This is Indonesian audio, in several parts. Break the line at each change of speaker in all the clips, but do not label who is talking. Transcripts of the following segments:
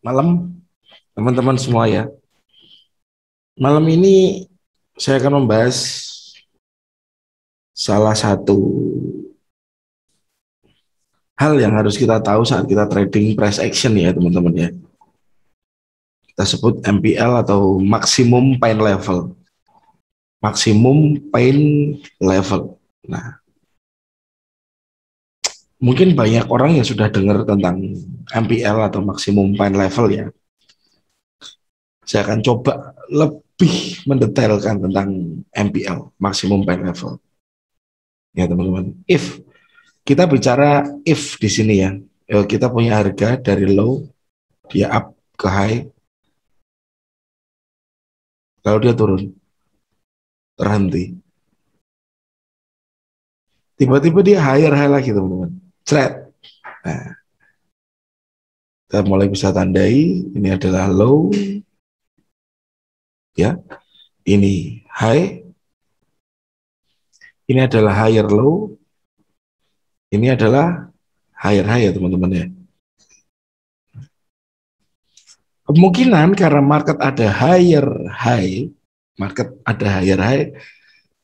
Malam teman-teman semua ya. Malam ini saya akan membahas salah satu hal yang harus kita tahu saat kita trading price action ya teman-teman ya. Kita sebut MPL atau maximum pain level. Maximum pain level. Nah, mungkin banyak orang yang sudah dengar tentang MPL atau maximum pain level ya. Saya akan coba lebih mendetailkan tentang MPL, maximum pain level. Ya teman-teman. Kita bicara if di sini ya. Kita punya harga dari low, dia up ke high, lalu dia turun, terhenti. Tiba-tiba dia higher high lagi teman-teman. Thread. Nah, kita mulai bisa tandai ini adalah low, ya. Ini high, ini adalah higher low, ini adalah higher high ya teman-teman ya. Kemungkinan karena market ada higher high,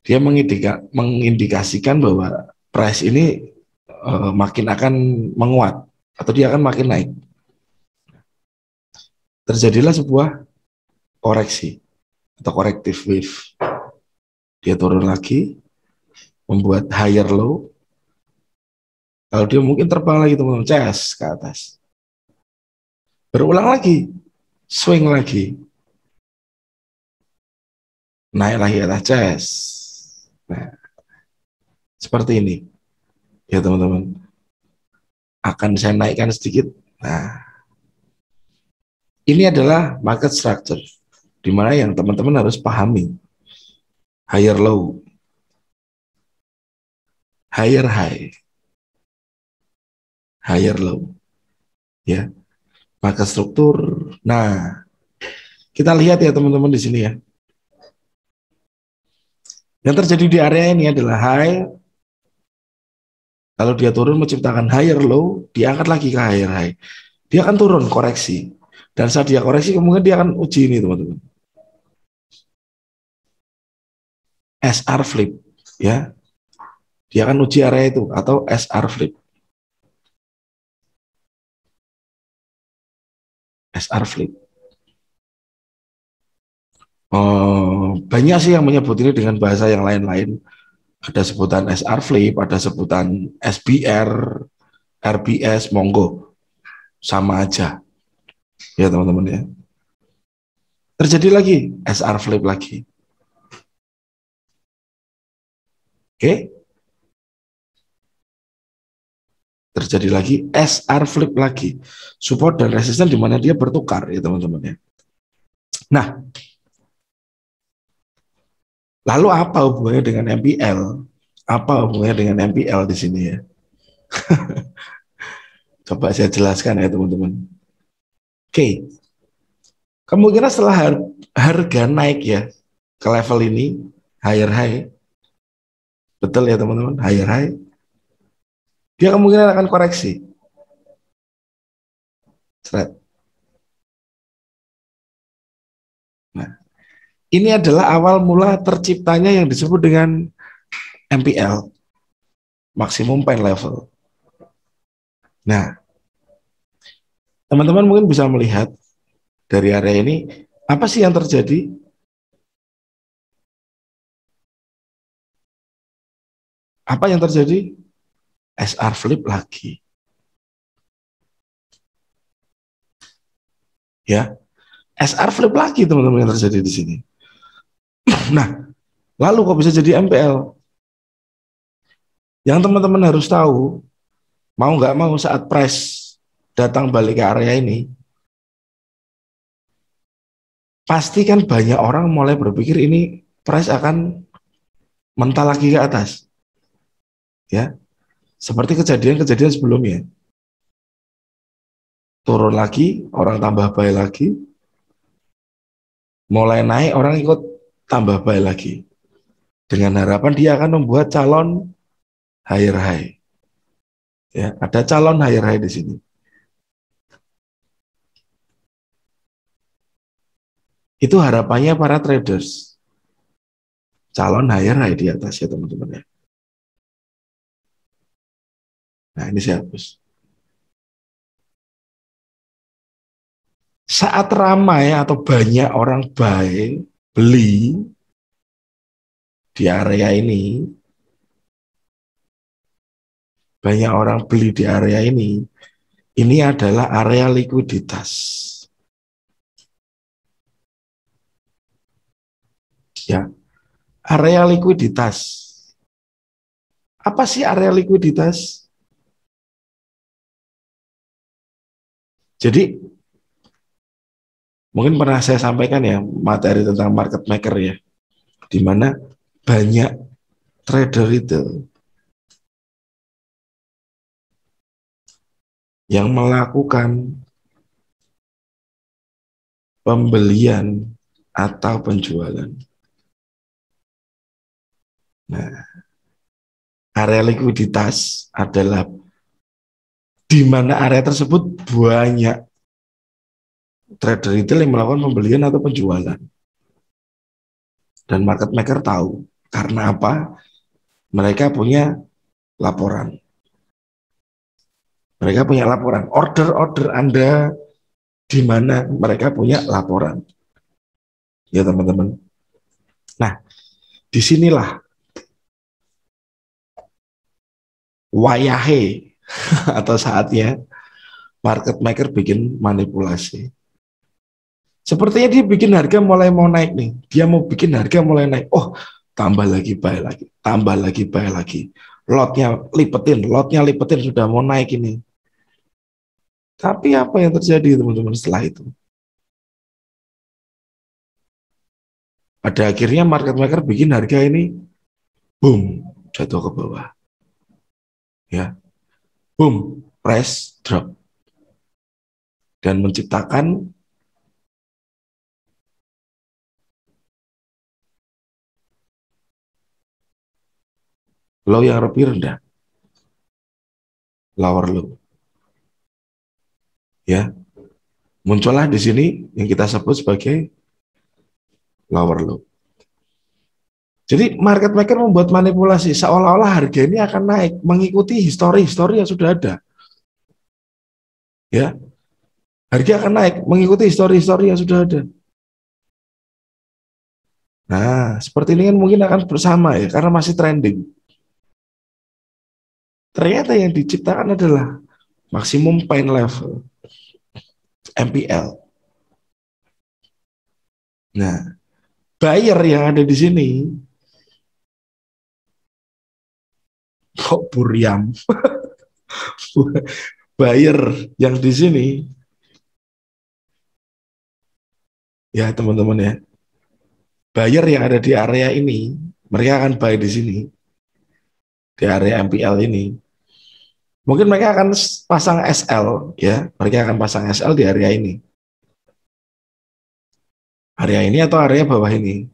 dia mengindikasikan bahwa price ini makin akan menguat atau dia akan makin naik. Terjadilah sebuah koreksi atau corrective wave. Dia turun lagi, membuat higher low. Kalau dia mungkin terbang lagi teman-teman, cas ke atas. Berulang lagi, swing lagi, naik lagi ke atas, cas. Nah, seperti ini ya teman-teman. Akan saya naikkan sedikit. Nah, ini adalah market structure, di mana yang teman-teman harus pahami. Higher low, higher high, higher low, ya. Market struktur. Nah, kita lihat ya teman-teman di sini ya. Yang terjadi di area ini adalah high. Kalau dia turun menciptakan higher low, dia angkat lagi ke higher high. Dia akan turun koreksi. Dan saat dia koreksi, kemudian dia akan uji ini teman-teman. SR flip, ya. Dia akan uji area itu atau SR flip. SR flip. Banyak sih yang menyebut ini dengan bahasa yang lain-lain. Ada sebutan SR flip, ada sebutan SBR, RBS, monggo. Sama aja. Ya teman-teman ya. Terjadi lagi SR flip lagi. Oke. Terjadi lagi SR flip lagi. Support dan resisten di mana dia bertukar ya teman-teman ya. Nah, lalu apa hubungannya dengan MPL? Apa hubungannya dengan MPL di sini ya? Coba saya jelaskan ya teman-teman. Oke. Kemungkinan setelah harga naik ya ke level ini, higher high, betul ya teman-teman, higher high, dia kemungkinan akan koreksi. Nah, ini adalah awal mula terciptanya yang disebut dengan MPL, maximum pain level. Nah, teman-teman mungkin bisa melihat dari area ini, apa sih yang terjadi? Apa yang terjadi? SR flip lagi. Ya, SR flip lagi teman-teman yang terjadi di sini. Nah, lalu kok bisa jadi MPL? Yang teman-teman harus tahu, mau nggak mau saat price datang balik ke area ini, pasti kan banyak orang mulai berpikir ini price akan mental lagi ke atas. Ya, seperti kejadian-kejadian sebelumnya. Turun lagi, orang tambah buy lagi, mulai naik, orang ikut tambah buy lagi. Dengan harapan dia akan membuat calon higher high. Ya, ada calon higher high di sini. Itu harapannya para traders. Calon higher high di atas ya teman-teman ya. Nah ini saya hapus. Saat ramai atau banyak orang beli di area ini, banyak orang beli di area ini adalah area likuiditas. Ya, area likuiditas. Apa sih area likuiditas? Jadi mungkin pernah saya sampaikan ya materi tentang market maker ya, di mana banyak trader itu yang melakukan pembelian atau penjualan. Nah, area likuiditas adalah di mana area tersebut banyak trader retail yang melakukan pembelian atau penjualan. Dan market maker tahu. Karena apa? Mereka punya laporan. Mereka punya laporan. Order-order Anda di mana mereka punya laporan. Ya teman-teman. Nah, disinilah wayahe atau saatnya market maker bikin manipulasi. Sepertinya dia bikin harga mulai mau naik nih. Dia mau bikin harga mulai naik. Oh, tambah lagi, buy lagi. Tambah lagi, buy lagi. Lotnya lipetin sudah mau naik ini. Tapi apa yang terjadi teman-teman setelah itu? Pada akhirnya market maker bikin harga ini boom, jatuh ke bawah. Ya. Boom, price drop. Dan menciptakan low yang lebih rendah. Lower low. Ya. Muncullah di sini yang kita sebut sebagai lower low. Jadi market maker membuat manipulasi seolah-olah harga ini akan naik mengikuti histori-histori yang sudah ada. Ya. Harga akan naik mengikuti histori-histori yang sudah ada. Nah, seperti ini kan mungkin akan bersama ya karena masih trending. Ternyata yang diciptakan adalah maksimum pain level MPL. Nah, buyer yang ada di sini kok buriam. Buyer yang di sini ya teman-teman ya. Buyer yang ada di area ini, mereka akan buy di sini. Di area MPL ini. Mungkin mereka akan pasang SL ya, mereka akan pasang SL di area ini. Area ini atau area bawah ini.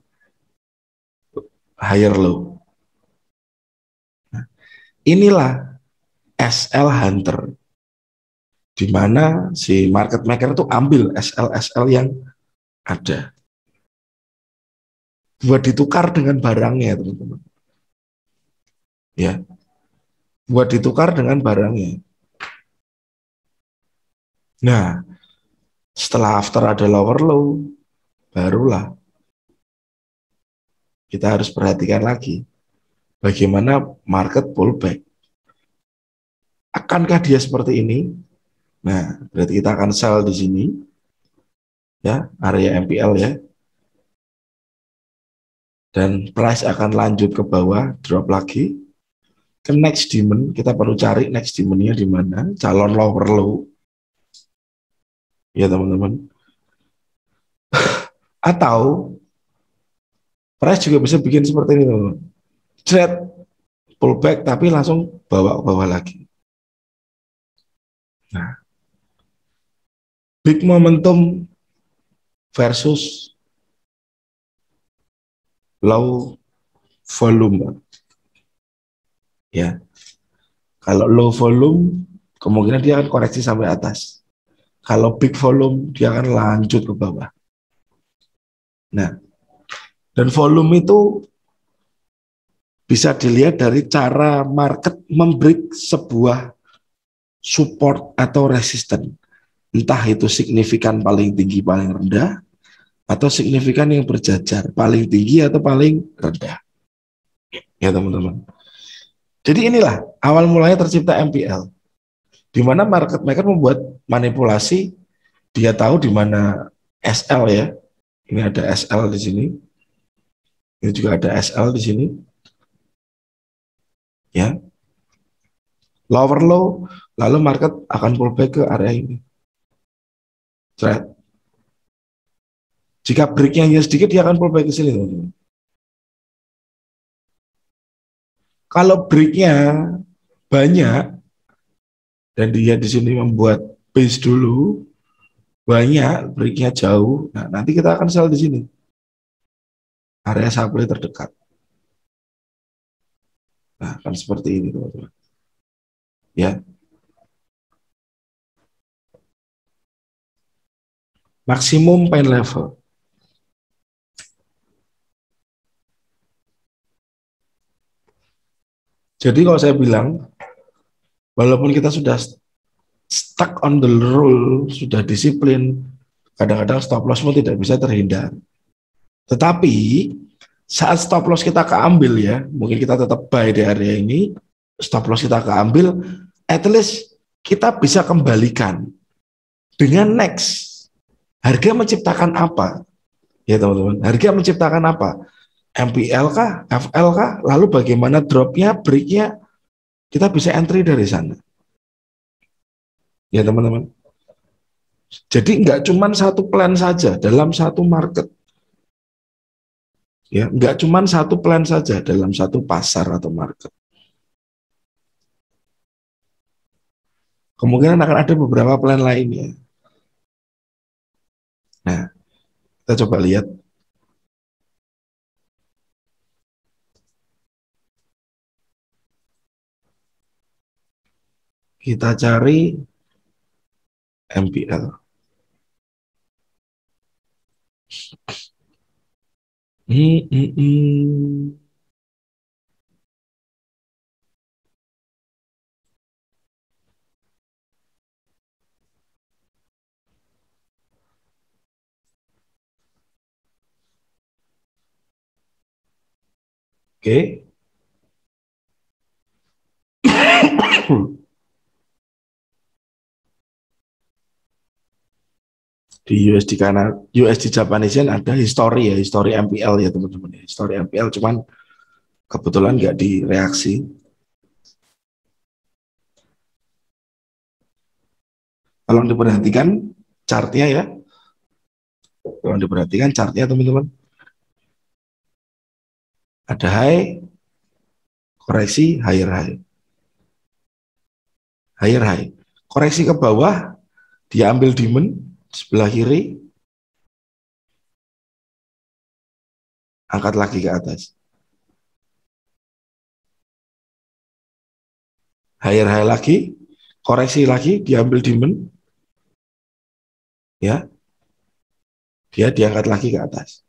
Higher low. Nah, inilah SL Hunter, di mana si market maker itu ambil SL-SL yang ada buat ditukar dengan barangnya, teman-teman. Ya, buat ditukar dengan barangnya. Nah, setelah after ada lower low, barulah kita harus perhatikan lagi bagaimana market pullback. Akankah dia seperti ini? Nah, berarti kita akan sell di sini, ya, area MPL ya. Dan price akan lanjut ke bawah, drop lagi. Ke next demand, kita perlu cari next demand-nya di mana, calon lower low. Ya, teman-teman. Atau price juga bisa bikin seperti ini, teman-teman. Trade pullback tapi langsung bawa ke bawah lagi. Nah, big momentum versus low volume. Ya, kalau low volume kemungkinan dia akan koreksi sampai atas. Kalau big volume dia akan lanjut ke bawah. Nah, dan volume itu bisa dilihat dari cara market membreak sebuah support atau resisten. Entah itu signifikan paling tinggi, paling rendah, atau signifikan yang berjajar, paling tinggi atau paling rendah. Ya teman-teman. Jadi inilah awal mulanya tercipta MPL, di mana market maker membuat manipulasi, dia tahu di mana SL ya. Ini ada SL di sini. Ini juga ada SL di sini. Ya. Lower low, lalu market akan pullback ke area ini. Right. Jika breaknya hanya sedikit, dia akan pullback ke sini, teman-teman. Kalau breaknya banyak dan dia di sini membuat base dulu, banyak breaknya jauh, nah nanti kita akan sell di sini, area supply terdekat. Nah, kan seperti ini, teman-teman. Ya, maksimum pain level. Jadi kalau saya bilang, walaupun kita sudah stuck on the rule, sudah disiplin, kadang-kadang stop loss pun tidak bisa terhindar. Tetapi saat stop loss kita keambil ya, mungkin kita tetap buy di area ini, stop loss kita keambil, at least kita bisa kembalikan dengan next. Harga menciptakan apa? Ya teman-teman, harga menciptakan apa? MPL kah? FL kah? Lalu bagaimana dropnya, breaknya? Kita bisa entry dari sana. Ya teman-teman. Jadi nggak cuma satu plan saja dalam satu market. Ya, nggak cuma satu plan saja dalam satu pasar atau market. Kemungkinan akan ada beberapa plan lainnya. Nah, kita coba lihat. Kita cari MPL. Oke. Di USD karena USD Japanese Yen ada history ya, history MPL ya teman-teman. History MPL cuman kebetulan nggak direaksi. Kalau diperhatikan chartnya ya, kalau diperhatikan chartnya teman-teman, ada high, koreksi, higher high, higher high, koreksi ke bawah, dia ambil demand sebelah kiri, angkat lagi ke atas, higher high lagi, koreksi lagi, diambil demand, ya, dia diangkat lagi ke atas,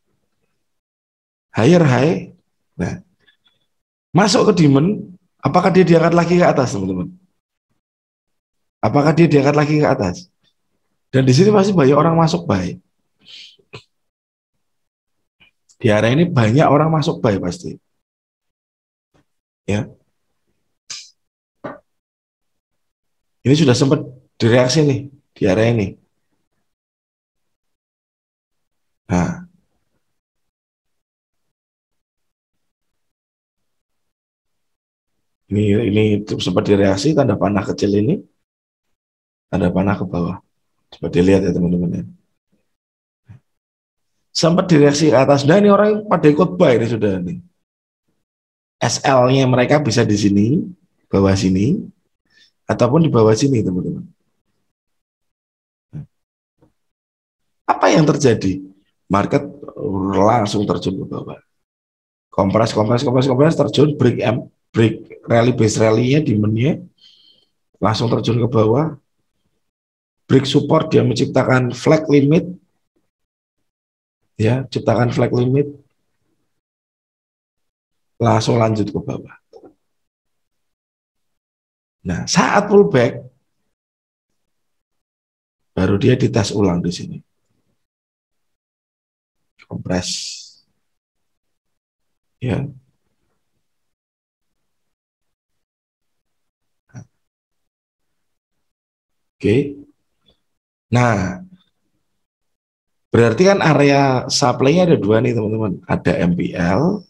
higher high, nah, masuk ke demand, apakah dia diangkat lagi ke atas teman-teman? Apakah dia diangkat lagi ke atas? Dan di sini masih banyak orang masuk buy. Di area ini banyak orang masuk buy pasti. Ya. Ini sudah sempat direaksi nih di area ini. Nah, ini sempat direaksi tanda panah kecil ini, tanda panah ke bawah. Coba dilihat ya teman-teman ya. Sempat direaksi ke atas. Nah ini orang pada ikut buy ini sudah nih. SL-nya mereka bisa di sini, bawah sini, ataupun di bawah sini teman-teman. Apa yang terjadi? Market langsung terjun ke bawah. Kompres, terjun, break rally base rally-nya, demand-nya, langsung terjun ke bawah. Break support, dia menciptakan flag limit, ya, ciptakan flag limit, langsung lanjut ke bawah. Nah, saat pullback, baru dia dites ulang di sini. Kompres. Ya. Oke. Nah, berarti kan area supply-nya ada dua nih teman-teman. Ada MPL,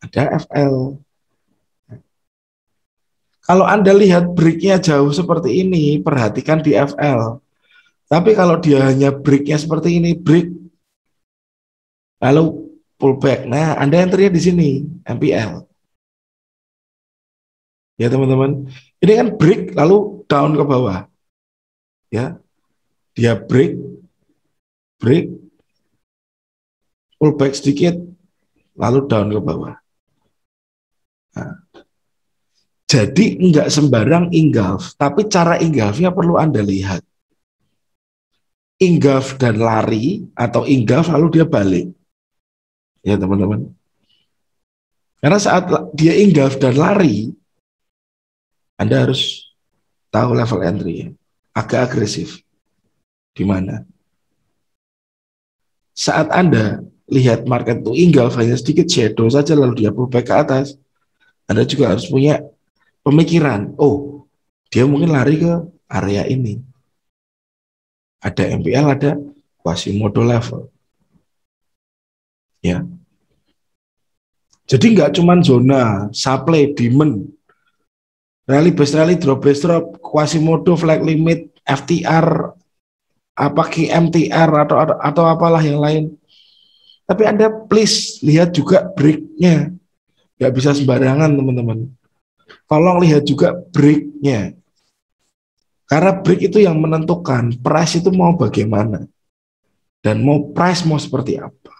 ada FL. Kalau Anda lihat break-nya jauh seperti ini, perhatikan di FL. Tapi kalau dia hanya break-nya seperti ini, break, lalu pullback. Nah, Anda entry-nya di sini, MPL. Ya teman-teman, ini kan break lalu down ke bawah. Ya, dia break, pullback sedikit, lalu down ke bawah. Nah, jadi enggak sembarang engulf, tapi cara engulfnya perlu Anda lihat. Engulf dan lari, atau engulf lalu dia balik. Ya teman-teman. Karena saat dia engulf dan lari, Anda harus tahu level entry ya. Agak agresif. Di mana? Saat Anda lihat market itu engulf hanya sedikit shadow saja lalu dia pullback ke atas, Anda juga harus punya pemikiran, oh, dia mungkin lari ke area ini. Ada MPL, ada Quasimodo level. Ya. Jadi nggak cuma zona supply, demand, rally base rally, drop base drop, Quasimodo, flag limit, FTR, apa MTR atau apalah yang lain. Tapi Anda please lihat juga break-nya. Nggak bisa sembarangan teman-teman. Tolong lihat juga break-nya. Karena break itu yang menentukan price itu mau bagaimana. Dan mau price mau seperti apa.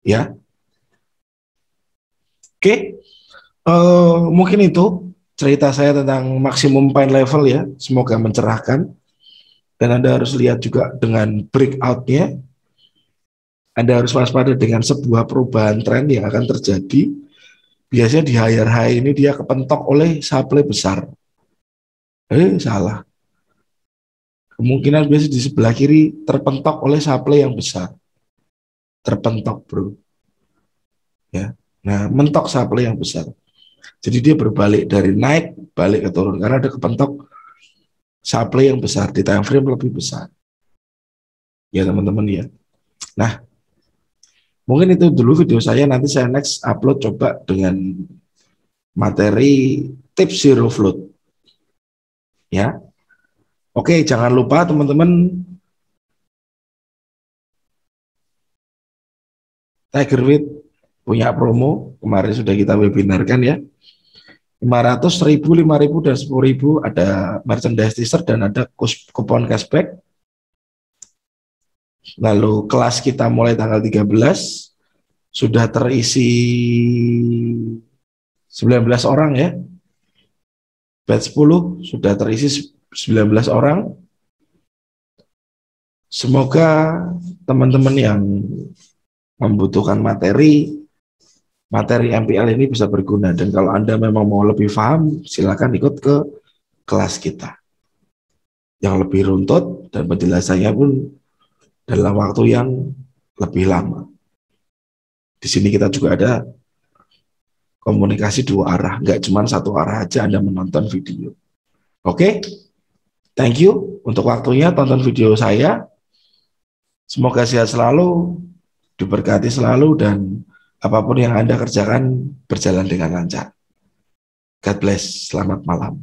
Ya. Oke. Mungkin itu cerita saya tentang maksimum pain level ya. Semoga mencerahkan. Dan Anda harus lihat juga dengan breakout-nya. Anda harus waspada dengan sebuah perubahan tren yang akan terjadi. Biasanya di higher high ini dia kepentok oleh supply besar. Salah. Kemungkinan biasanya di sebelah kiri terpentok oleh supply yang besar. Terpentok bro. Ya. Nah, mentok supply yang besar. Jadi dia berbalik dari naik, balik ke turun. Karena ada kepentok supply yang besar. Di time frame lebih besar. Ya teman-teman ya. Nah, mungkin itu dulu video saya. Nanti saya next upload coba dengan materi tips zero float. Ya. Oke, jangan lupa teman-teman Tigerweight punya promo. Kemarin sudah kita webinarkan ya. 500, 1000, 5000 dan 10.000 ada merchandise t-shirt dan ada kupon cashback. Lalu kelas kita mulai tanggal 13 sudah terisi 19 orang ya. Batch 10 sudah terisi 19 orang. Semoga teman-teman yang membutuhkan materi MPL ini bisa berguna, dan kalau Anda memang mau lebih paham silakan ikut ke kelas kita yang lebih runtut dan penjelasannya pun dalam waktu yang lebih lama. Di sini kita juga ada komunikasi dua arah, nggak cuma satu arah aja Anda menonton video. Oke, thank you untuk waktunya, tonton video saya. Semoga sehat selalu, diberkati selalu, dan apapun yang Anda kerjakan berjalan dengan lancar. God bless, selamat malam.